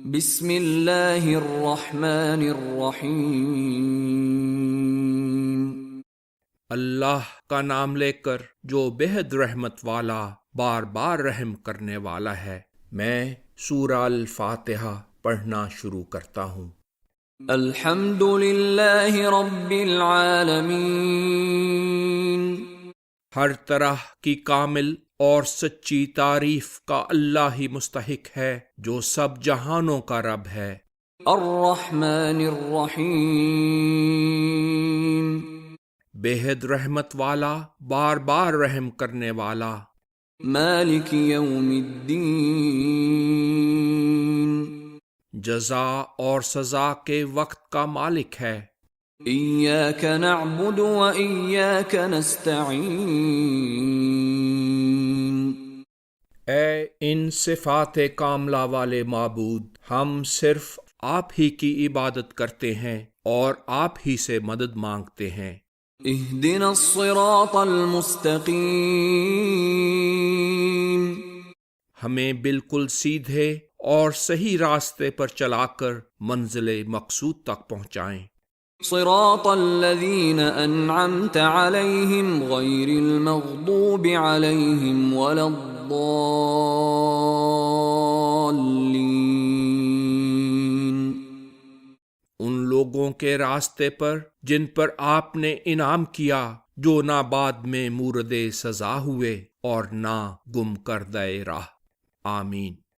بسم اللہ الرحمن الرحیم۔ اللہ کا نام لے کر جو بےحد رحمت والا بار بار رحم کرنے والا ہے۔ میں سورہ الفاتحہ پڑھنا شروع کرتا ہوں۔ الحمد للہ رب العالمین۔ ہر طرح کی کامل اور سچی تعریف کا اللہ ہی مستحق ہے جو سب جہانوں کا رب ہے۔ الرحمن الرحیم۔ بےحد رحمت والا بار بار رحم کرنے والا۔ مالک یوم الدین۔ جزا اور سزا کے وقت کا مالک ہے۔ ایاک نعبد و ایاک نستعین۔ اے ان صفات کاملہ والے معبود، ہم صرف آپ ہی کی عبادت کرتے ہیں اور آپ ہی سے مدد مانگتے ہیں۔ اہدنا الصراط المستقیم۔ ہمیں بالکل سیدھے اور صحیح راستے پر چلا کر منزل مقصود تک پہنچائیں۔ صراط الذین انعمت علیہم غیر المغضوب علیہم ولا الضالین۔ ان لوگوں کے راستے پر جن پر آپ نے انعام کیا، جو نہ بعد میں مورد سزا ہوئے اور نہ گم کردہ راہ۔ آمین۔